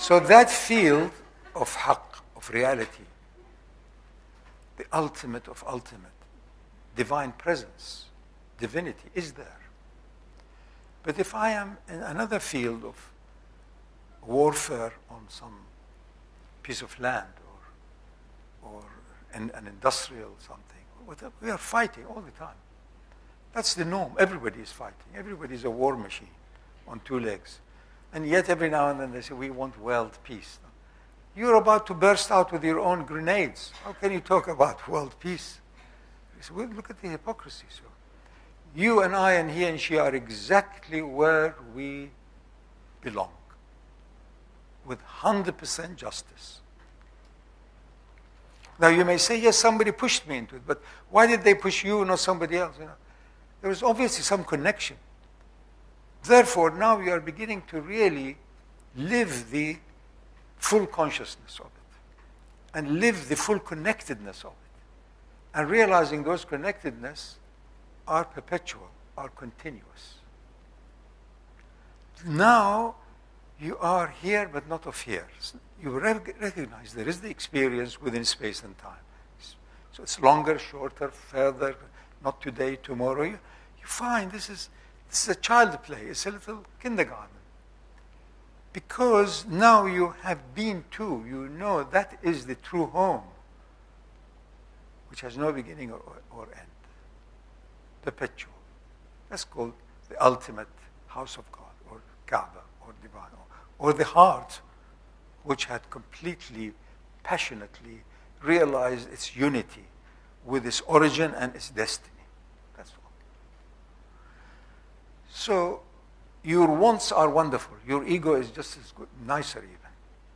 So that field of haqq, of reality, the ultimate of ultimate, divine presence, divinity is there. But if I am in another field of warfare on some piece of land or an industrial something, whatever, we are fighting all the time. That's the norm. Everybody is fighting. Everybody is a war machine on two legs. And yet every now and then they say, we want world peace. You're about to burst out with your own grenades. How can you talk about world peace? So well, look at the hypocrisy. So you and I and he and she are exactly where we belong, with 100% justice. Now you may say, yes, somebody pushed me into it, but why did they push you, not somebody else? There was obviously some connection. Therefore, now you are beginning to really live the full consciousness of it and live the full connectedness of it. And realizing those connectedness are perpetual, are continuous. Now, you are here, but not of here. You recognize there is the experience within space and time. So it's longer, shorter, further, not today, tomorrow. You find this is a child play. It's a little kindergarten. Because now you have been to, you know that is the true home, which has no beginning or end. Perpetual. That's called the ultimate house of God, or Kaaba, or divine, or the heart, which had completely, passionately realized its unity with its origin and its destiny. That's all. So, your wants are wonderful. Your ego is just as good, nicer even,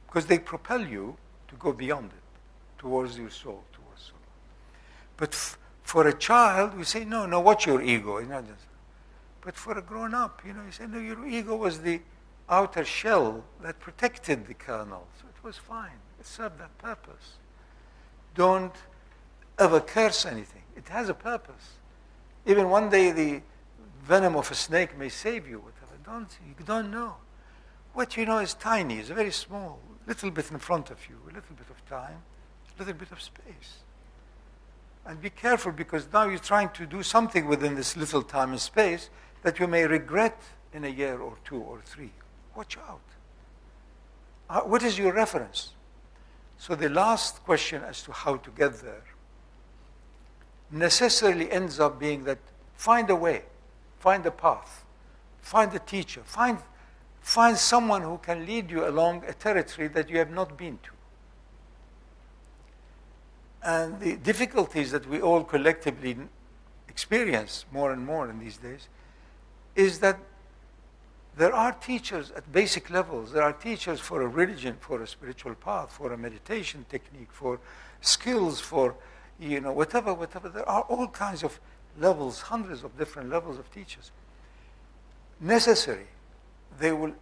because they propel you to go beyond it, towards your soul, towards soul. But for a child, we say, no, what's your ego? But for a grown-up, you say, no, your ego was the outer shell that protected the kernel. So it was fine. It served that purpose. Don't ever curse anything. It has a purpose. Even one day the venom of a snake may save you, whatever. You don't know. What you know is tiny, it's very small, a little bit in front of you, a little bit of time, a little bit of space. And be careful, because now you're trying to do something within this little time and space that you may regret in a year or 2 or 3. Watch out. What is your reference? So the last question as to how to get there necessarily ends up being that find a way, find a path, find a teacher, find someone who can lead you along a territory that you have not been to. And the difficulties that we all collectively experience more and more in these days is that there are teachers at basic levels. There are teachers for a religion, for a spiritual path, for a meditation technique, for skills, for whatever. There are all kinds of levels, hundreds of different levels of teachers. Necessary. They will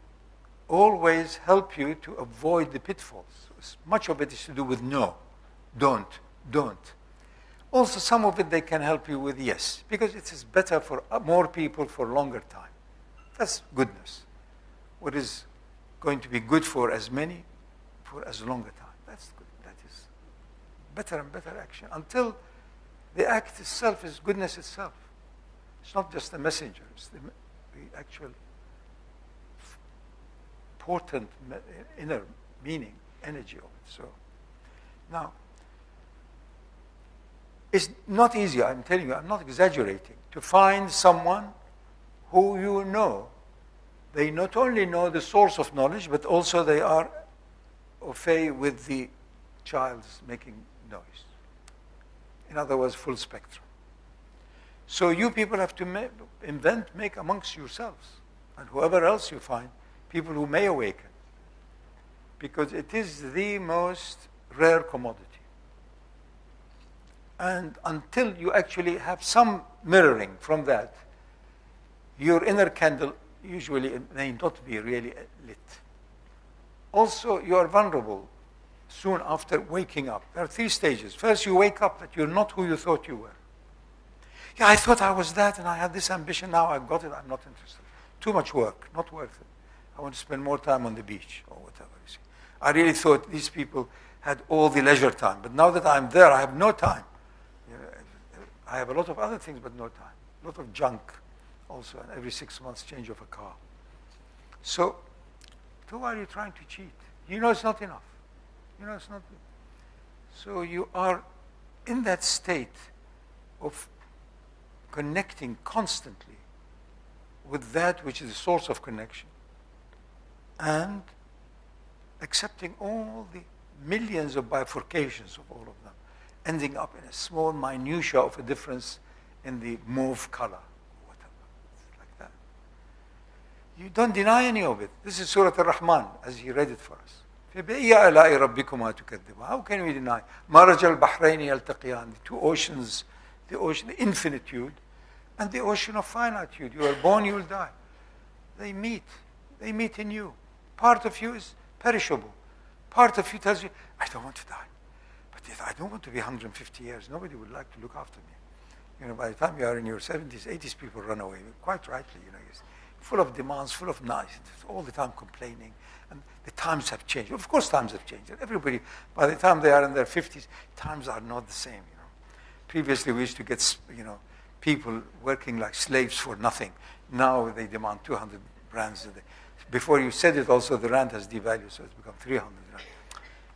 always help you to avoid the pitfalls. Much of it is to do with no, don't. Also, some of it they can help you with yes, because it is better for more people for longer time. That's goodness. What is going to be good for as many, for as longer time. That's good. That is better and better action until the act itself is goodness itself. It's not just a messenger. It's the actual potent inner meaning, energy of it. So now, it's not easy, I'm telling you, I'm not exaggerating, to find someone who you know. They not only know the source of knowledge, but also they are au fait with the child's making noise. In other words, full spectrum. So you people have to make amongst yourselves, and whoever else you find, people who may awaken, because it is the most rare commodity. And until you actually have some mirroring from that, your inner candle usually may not be really lit. Also, you are vulnerable soon after waking up. There are 3 stages. First, you wake up that you're not who you thought you were. Yeah, I thought I was that, and I had this ambition. Now I've got it. I'm not interested. Too much work. Not worth it. I want to spend more time on the beach or whatever. You see. I really thought these people had all the leisure time. But now that I'm there, I have no time. I have a lot of other things, but no time. A lot of junk also, and every 6 months change of a car. So who are you trying to cheat? You know it's not enough. You know it's not. So you are in that state of connecting constantly with that which is the source of connection, and accepting all the millions of bifurcations of all of them, ending up in a small minutia of a difference in the mauve color, whatever. It's like that. You don't deny any of it. This is Surah Al-Rahman, as he read it for us. فَبِأَيِّ آلَاءِ رَبِّكُمَا تُكَذِّبُونَ. How can we deny? مَرَجَ الْبَحْرَيْنِ يَلْتَقِيَانِ. The two oceans, the ocean, the infinitude, and the ocean of finitude. You are born, you will die. They meet. They meet in you. Part of you is perishable. Part of you tells you, I don't want to die. But I don't want to be 150 years. Nobody would like to look after me. By the time you are in your 70s, 80s, people run away. Quite rightly, you're full of demands, full of noise, all the time complaining. And the times have changed. Of course, times have changed. Everybody, by the time they are in their 50s, times are not the same. Previously, we used to get, people working like slaves for nothing. Now they demand 200 rands a day. Before you said it, also the rand has devalued, so it's become 300 rand.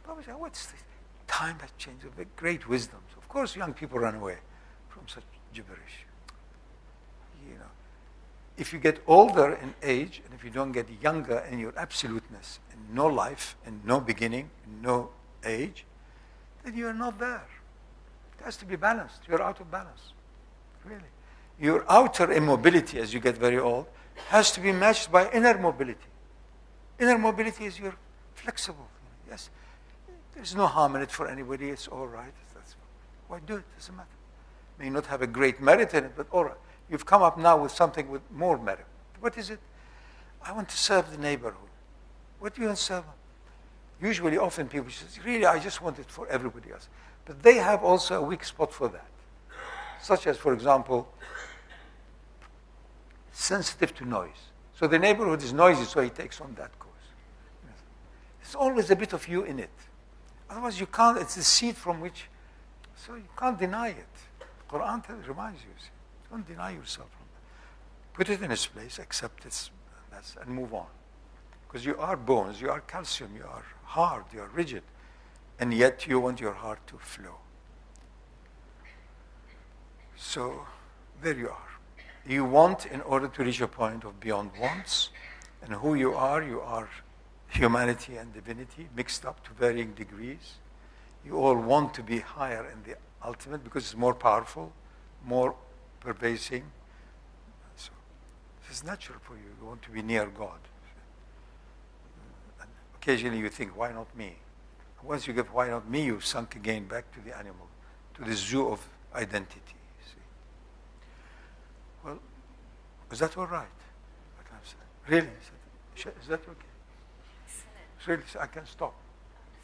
But we say, what's this? Time has changed. Great wisdoms. Of course, young people run away from such gibberish. If you get older in age, and if you don't get younger in your absoluteness, in no life, in no beginning, in no age, then you are not there. It has to be balanced. You're out of balance. Really. Your outer immobility as you get very old has to be matched by inner mobility. Inner mobility is you're flexible. Yes. There's no harm in it for anybody. It's all right. Why do it? Doesn't matter. May not have a great merit in it, but all right. You've come up now with something with more merit. What is it? I want to serve the neighborhood. What do you want to serve them? Usually, often people say, really, I just want it for everybody else. But they have also a weak spot for that. Such as, for example, sensitive to noise. So the neighborhood is noisy, so he takes on that course. There's always a bit of you in it. Otherwise, you can't, it's the seed from which, so you can't deny it. The Quran reminds you. Don't deny yourself from that. Put it in its place, accept it, and move on. Because you are bones, you are calcium, you are hard, you are rigid, and yet you want your heart to flow. So, there you are. You want in order to reach a point of beyond wants, and who you are humanity and divinity mixed up to varying degrees. You all want to be higher in the ultimate because it's more powerful, more pervasive. So this is natural for you. You want to be near God. And occasionally you think, why not me? And once you get why not me, you've sunk again back to the animal, to the zoo of identity. See? Well, is that all right? Really? Is that okay? Really, I can stop.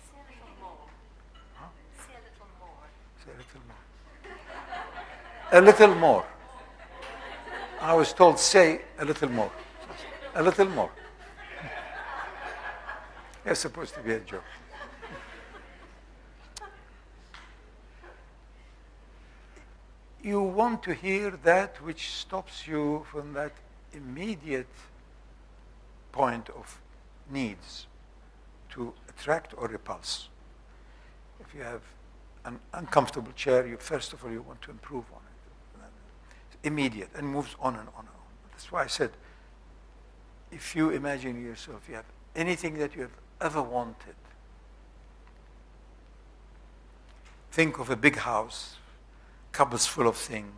Say a little more. Huh? Say a little more. Say a little more. A little more. I was told, say a little more. A little more. It's supposed to be a joke. You want to hear that which stops you from that immediate point of needs to attract or repulse. If you have an uncomfortable chair, first of all, you want to improve on it. It's immediate and moves on and on and on. That's why I said, if you imagine yourself, you have anything that you have ever wanted. Think of a big house, cupboards full of things,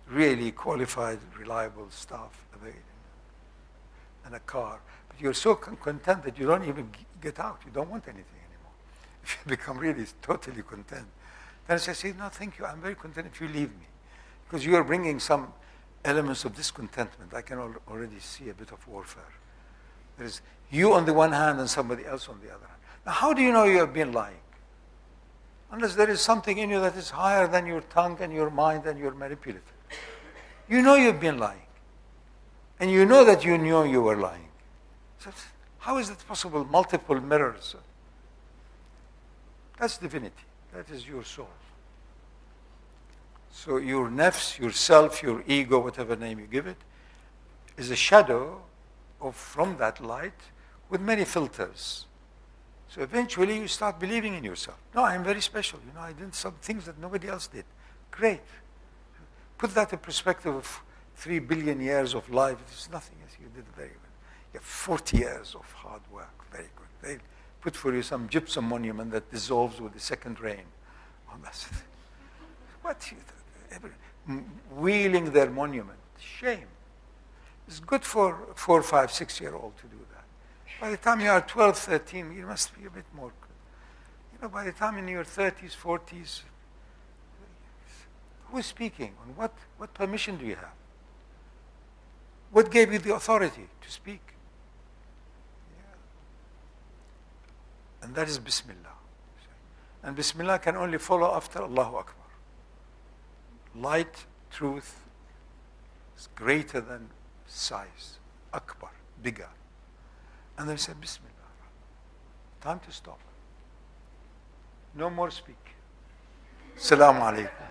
really qualified, reliable staff available, and a car. But you're so content that you don't even get out. You don't want anything anymore. If you become really totally content, then I say, no, thank you. I'm very content if you leave me. Because you are bringing some elements of discontentment. I can already see a bit of warfare. There is you on the one hand and somebody else on the other hand. Now, how do you know you have been lying? Unless there is something in you that is higher than your tongue and your mind and your manipulative. You know you've been lying. And you know that you knew you were lying. So how is it possible? Multiple mirrors. That's divinity. That is your soul. So your nafs, yourself, your ego, whatever name you give it, is a shadow from that light with many filters. So eventually you start believing in yourself. No, I'm very special. I did some things that nobody else did. Great. Put that in perspective of 3 billion years of life. It's nothing. You did very well. You have 40 years of hard work. Very good. They put for you some gypsum monument that dissolves with the second rain. Oh, that's what? Wheeling their monument. Shame. It's good for 4, 5, 6-year-old to do that. By the time you are 12, 13, you must be a bit more. By the time in your 30s, 40s, who is speaking? On what permission do you have? What gave you the authority to speak? Yeah. And that is Bismillah. And Bismillah can only follow after Allahu Akbar. Light, truth is greater than size. Akbar, bigger. And they said, Bismillah. Time to stop. No more speak. Assalamu alaikum.